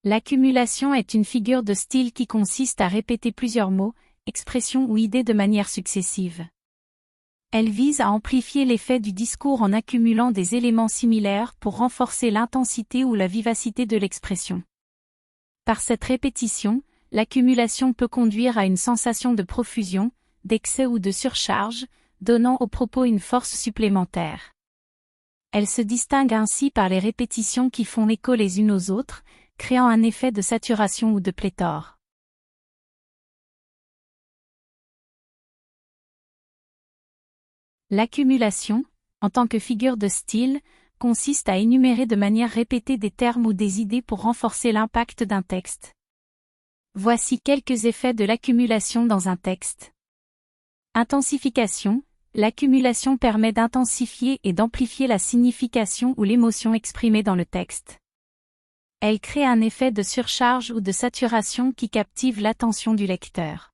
L'accumulation est une figure de style qui consiste à répéter plusieurs mots, expressions ou idées de manière successive. Elle vise à amplifier l'effet du discours en accumulant des éléments similaires pour renforcer l'intensité ou la vivacité de l'expression. Par cette répétition, l'accumulation peut conduire à une sensation de profusion, d'excès ou de surcharge, donnant au propos une force supplémentaire. Elle se distingue ainsi par les répétitions qui font écho les unes aux autres, créant un effet de saturation ou de pléthore. L'accumulation, en tant que figure de style, consiste à énumérer de manière répétée des termes ou des idées pour renforcer l'impact d'un texte. Voici quelques effets de l'accumulation dans un texte. Intensification. L'accumulation permet d'intensifier et d'amplifier la signification ou l'émotion exprimée dans le texte. Elle crée un effet de surcharge ou de saturation qui captive l'attention du lecteur.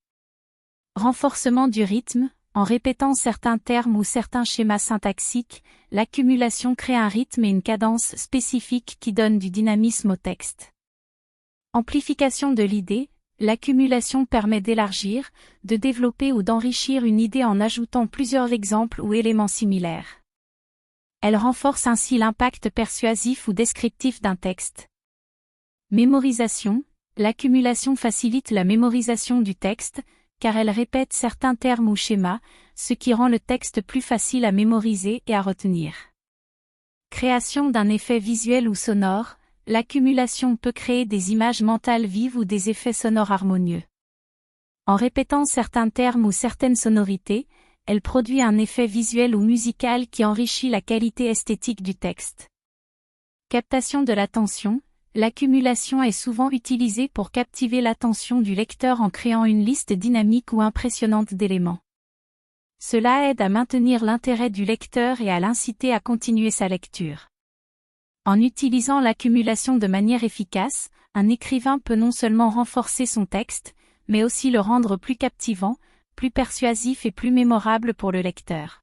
Renforcement du rythme. En répétant certains termes ou certains schémas syntaxiques, l'accumulation crée un rythme et une cadence spécifiques qui donnent du dynamisme au texte. Amplification de l'idée. L'accumulation permet d'élargir, de développer ou d'enrichir une idée en ajoutant plusieurs exemples ou éléments similaires. Elle renforce ainsi l'impact persuasif ou descriptif d'un texte. Mémorisation. L'accumulation facilite la mémorisation du texte, car elle répète certains termes ou schémas, ce qui rend le texte plus facile à mémoriser et à retenir. Création d'un effet visuel ou sonore. L'accumulation peut créer des images mentales vives ou des effets sonores harmonieux. En répétant certains termes ou certaines sonorités, elle produit un effet visuel ou musical qui enrichit la qualité esthétique du texte. Captation de l'attention. L'accumulation est souvent utilisée pour captiver l'attention du lecteur en créant une liste dynamique ou impressionnante d'éléments. Cela aide à maintenir l'intérêt du lecteur et à l'inciter à continuer sa lecture. En utilisant l'accumulation de manière efficace, un écrivain peut non seulement renforcer son texte, mais aussi le rendre plus captivant, plus persuasif et plus mémorable pour le lecteur.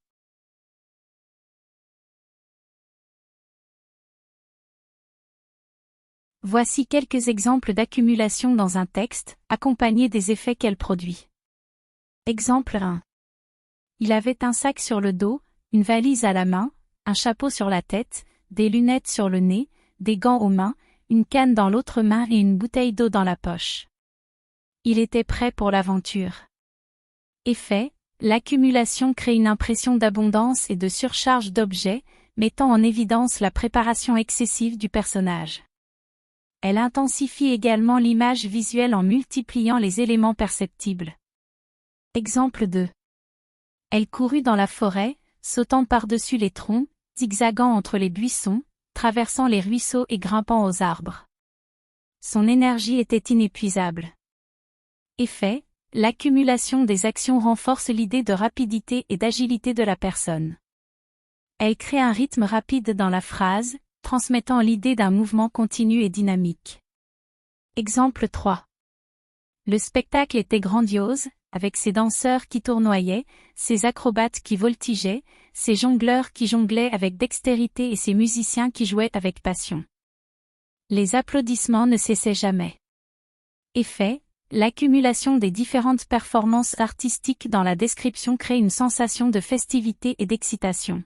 Voici quelques exemples d'accumulation dans un texte, accompagnés des effets qu'elle produit. Exemple 1. Il avait un sac sur le dos, une valise à la main, un chapeau sur la tête, des lunettes sur le nez, des gants aux mains, une canne dans l'autre main et une bouteille d'eau dans la poche. Il était prêt pour l'aventure. Effet, l'accumulation crée une impression d'abondance et de surcharge d'objets, mettant en évidence la préparation excessive du personnage. Elle intensifie également l'image visuelle en multipliant les éléments perceptibles. Exemple 2. Elle courut dans la forêt, sautant par-dessus les troncs, zigzagant entre les buissons, traversant les ruisseaux et grimpant aux arbres. Son énergie était inépuisable. Effet, l'accumulation des actions renforce l'idée de rapidité et d'agilité de la personne. Elle crée un rythme rapide dans la phrase, transmettant l'idée d'un mouvement continu et dynamique. Exemple 3. Le spectacle était grandiose, avec ses danseurs qui tournoyaient, ses acrobates qui voltigeaient, ses jongleurs qui jonglaient avec dextérité et ses musiciens qui jouaient avec passion. Les applaudissements ne cessaient jamais. Effet, l'accumulation des différentes performances artistiques dans la description crée une sensation de festivité et d'excitation.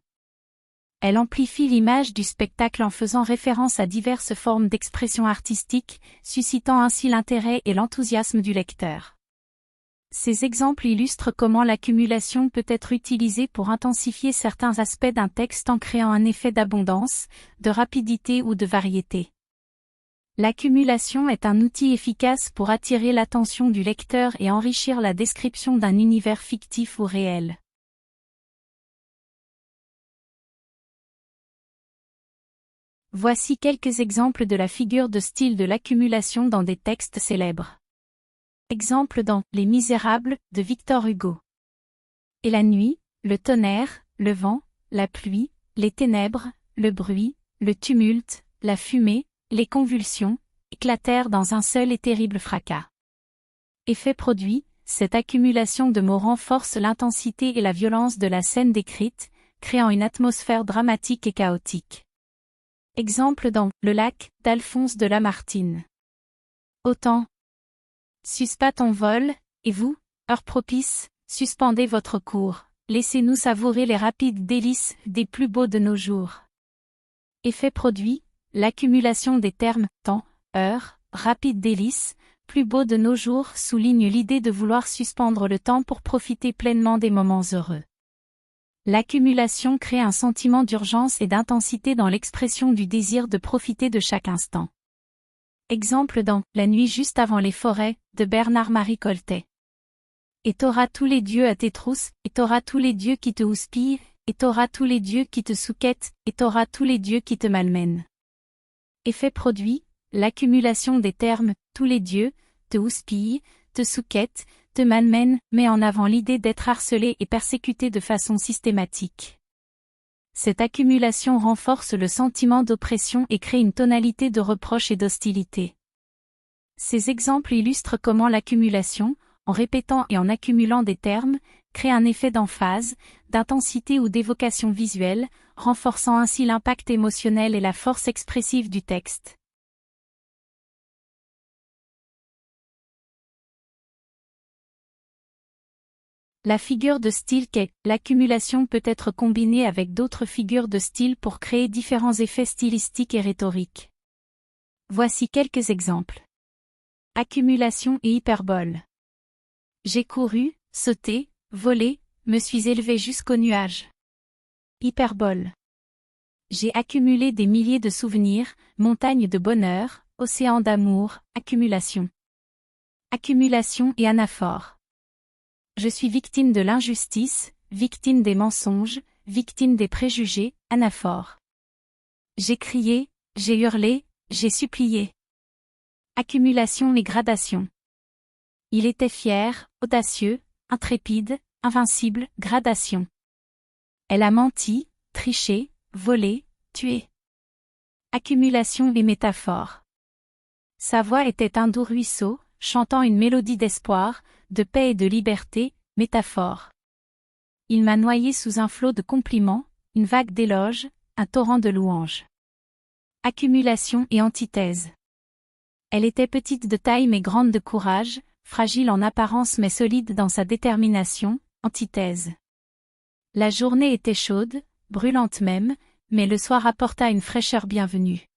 Elle amplifie l'image du spectacle en faisant référence à diverses formes d'expression artistique, suscitant ainsi l'intérêt et l'enthousiasme du lecteur. Ces exemples illustrent comment l'accumulation peut être utilisée pour intensifier certains aspects d'un texte en créant un effet d'abondance, de rapidité ou de variété. L'accumulation est un outil efficace pour attirer l'attention du lecteur et enrichir la description d'un univers fictif ou réel. Voici quelques exemples de la figure de style de l'accumulation dans des textes célèbres. Exemple dans Les Misérables de Victor Hugo. Et la nuit, le tonnerre, le vent, la pluie, les ténèbres, le bruit, le tumulte, la fumée, les convulsions, éclatèrent dans un seul et terrible fracas. Effet produit, cette accumulation de mots renforce l'intensité et la violence de la scène décrite, créant une atmosphère dramatique et chaotique. Exemple dans Le lac, d'Alphonse de Lamartine. Autant. Suspas ton vol, et vous, heure propice, suspendez votre cours, laissez-nous savourer les rapides délices des plus beaux de nos jours. Effet produit, l'accumulation des termes temps, heure, rapide délices, plus beau de nos jours souligne l'idée de vouloir suspendre le temps pour profiter pleinement des moments heureux. L'accumulation crée un sentiment d'urgence et d'intensité dans l'expression du désir de profiter de chaque instant. Exemple dans La nuit juste avant les forêts, de Bernard-Marie Coltet. Et t'auras tous les dieux à tes trousses, et t'auras tous les dieux qui te houspillent, et t'auras tous les dieux qui te souquettent, et t'auras tous les dieux qui te malmènent. Effet produit, l'accumulation des termes « tous les dieux », te houspille, te souquette, te malmène met en avant l'idée d'être harcelé et persécuté de façon systématique. Cette accumulation renforce le sentiment d'oppression et crée une tonalité de reproche et d'hostilité. Ces exemples illustrent comment l'accumulation, en répétant et en accumulant des termes, crée un effet d'emphase, d'intensité ou d'évocation visuelle, renforçant ainsi l'impact émotionnel et la force expressive du texte. La figure de style qu'est l'accumulation peut être combinée avec d'autres figures de style pour créer différents effets stylistiques et rhétoriques. Voici quelques exemples. Accumulation et hyperbole. J'ai couru, sauté, volé, me suis élevé jusqu'aux nuages. Hyperbole. J'ai accumulé des milliers de souvenirs, montagnes de bonheur, océans d'amour, accumulation. Accumulation et anaphore. Je suis victime de l'injustice, victime des mensonges, victime des préjugés, anaphore. J'ai crié, j'ai hurlé, j'ai supplié. Accumulation et gradation. Il était fier, audacieux, intrépide, invincible, gradation. Elle a menti, triché, volé, tué. Accumulation et métaphore. Sa voix était un doux ruisseau, chantant une mélodie d'espoir, de paix et de liberté, métaphore. Il m'a noyé sous un flot de compliments, une vague d'éloges, un torrent de louanges. Accumulation et antithèse. Elle était petite de taille mais grande de courage, fragile en apparence mais solide dans sa détermination, antithèse. La journée était chaude, brûlante même, mais le soir apporta une fraîcheur bienvenue.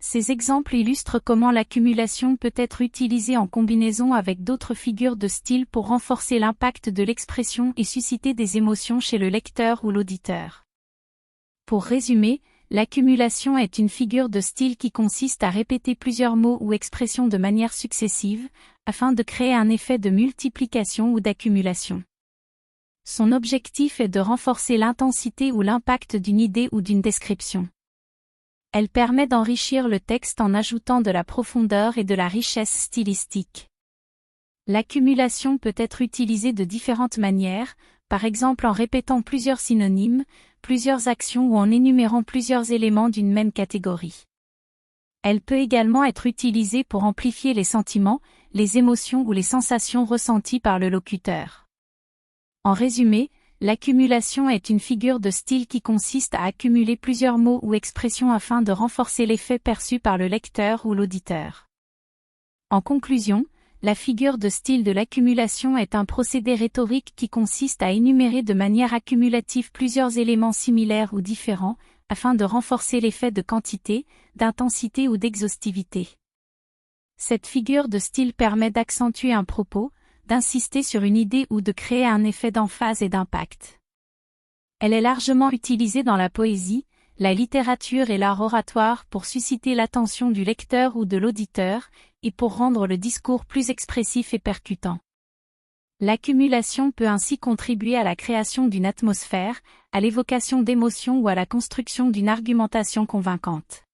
Ces exemples illustrent comment l'accumulation peut être utilisée en combinaison avec d'autres figures de style pour renforcer l'impact de l'expression et susciter des émotions chez le lecteur ou l'auditeur. Pour résumer, l'accumulation est une figure de style qui consiste à répéter plusieurs mots ou expressions de manière successive, afin de créer un effet de multiplication ou d'accumulation. Son objectif est de renforcer l'intensité ou l'impact d'une idée ou d'une description. Elle permet d'enrichir le texte en ajoutant de la profondeur et de la richesse stylistique. L'accumulation peut être utilisée de différentes manières, par exemple en répétant plusieurs synonymes, plusieurs actions ou en énumérant plusieurs éléments d'une même catégorie. Elle peut également être utilisée pour amplifier les sentiments, les émotions ou les sensations ressenties par le locuteur. En résumé, l'accumulation est une figure de style qui consiste à accumuler plusieurs mots ou expressions afin de renforcer l'effet perçu par le lecteur ou l'auditeur. En conclusion, la figure de style de l'accumulation est un procédé rhétorique qui consiste à énumérer de manière accumulative plusieurs éléments similaires ou différents, afin de renforcer l'effet de quantité, d'intensité ou d'exhaustivité. Cette figure de style permet d'accentuer un propos, d'insister sur une idée ou de créer un effet d'emphase et d'impact. Elle est largement utilisée dans la poésie, la littérature et l'art oratoire pour susciter l'attention du lecteur ou de l'auditeur, et pour rendre le discours plus expressif et percutant. L'accumulation peut ainsi contribuer à la création d'une atmosphère, à l'évocation d'émotions ou à la construction d'une argumentation convaincante.